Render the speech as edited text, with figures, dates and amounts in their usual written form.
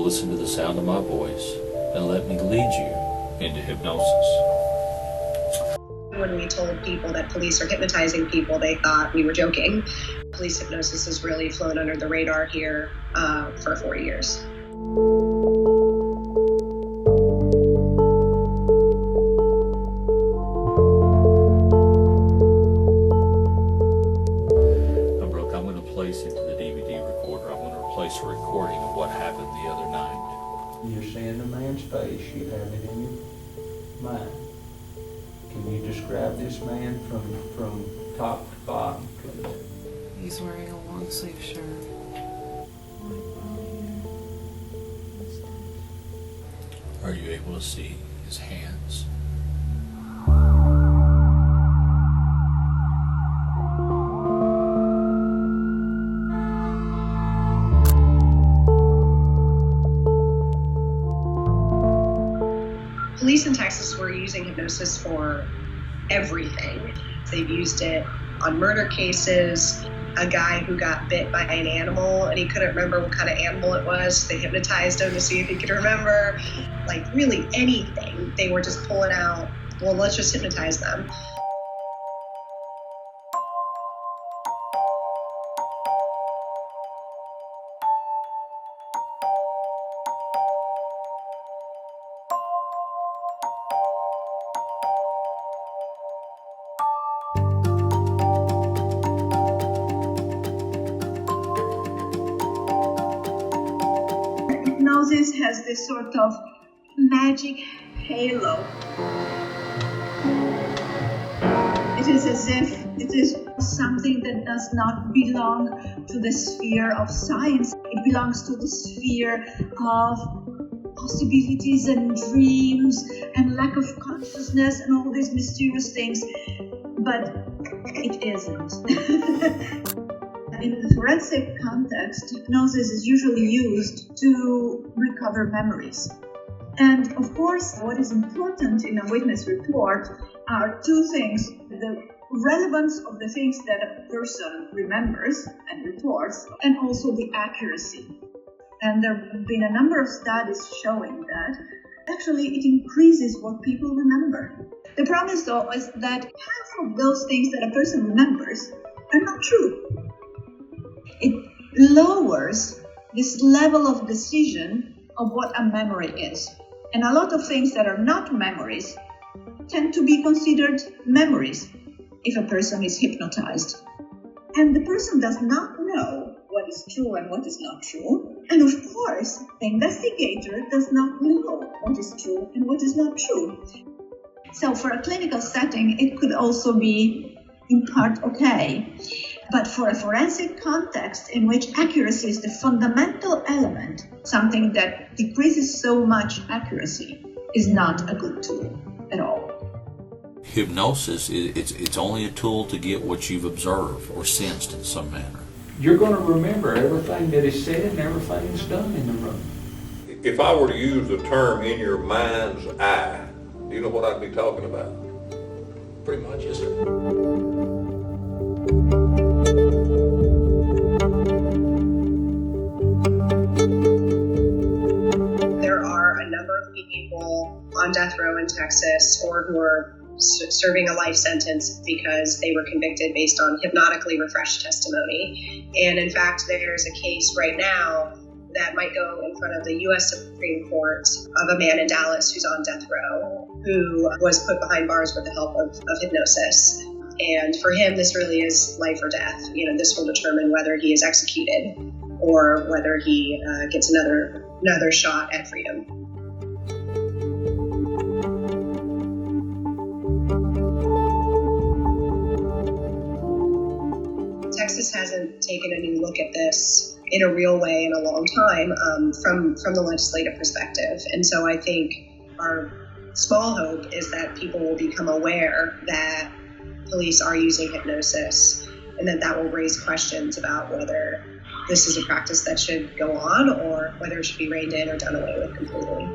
listen to the sound of my voice and let me lead you into hypnosis. When we told people that police are hypnotizing people, they thought we were joking. Police hypnosis has really flown under the radar here for 4 years. I'm going to place into the DVD recorder, I'm going to replace a recording of what happened the other night. You're seeing a man's face, you have it in your mind. Can you describe this man from top to bottom, please? He's wearing a long sleeve shirt. Are you able to see his hands? Police in Texas were using hypnosis for everything. They've used it on murder cases, a guy who got bit by an animal and he couldn't remember what kind of animal it was. They hypnotized him to see if he could remember. Like really anything. They were just pulling out, well, let's just hypnotize them. Hypnosis has this sort of magic halo. It is as if it is something that does not belong to the sphere of science. It belongs to the sphere of possibilities and dreams and lack of consciousness and all these mysterious things, but it isn't. In the forensic context, hypnosis is usually used to recover memories. And of course, what is important in a witness report are two things: the relevance of the things that a person remembers and reports, and also the accuracy. And there have been a number of studies showing that actually it increases what people remember. The problem, though, is that half of those things that a person remembers are not true. It lowers this level of decision of what a memory is. And a lot of things that are not memories tend to be considered memories if a person is hypnotized. And the person does not know what is true and what is not true. And of course, the investigator does not know what is true and what is not true. So for a clinical setting, it could also be in part okay. But for a forensic context in which accuracy is the fundamental element, something that decreases so much accuracy is not a good tool at all. Hypnosis, it's only a tool to get what you've observed or sensed in some manner. You're going to remember everything that is said and everything that's done in the room. If I were to use the term "in your mind's eye," do you know what I'd be talking about? Pretty much, yes, sir. There are a number of people on death row in Texas or who are serving a life sentence because they were convicted based on hypnotically refreshed testimony. And in fact, there's a case right now that might go in front of the U.S. Supreme Court of a man in Dallas who's on death row who was put behind bars with the help of hypnosis. And for him, this really is life or death. You know, this will determine whether he is executed or whether he gets another shot at freedom. Texas hasn't taken a new look at this in a real way in a long time from the legislative perspective. And so I think our small hope is that people will become aware that police are using hypnosis and that will raise questions about whether this is a practice that should go on or whether it should be reined in or done away with completely.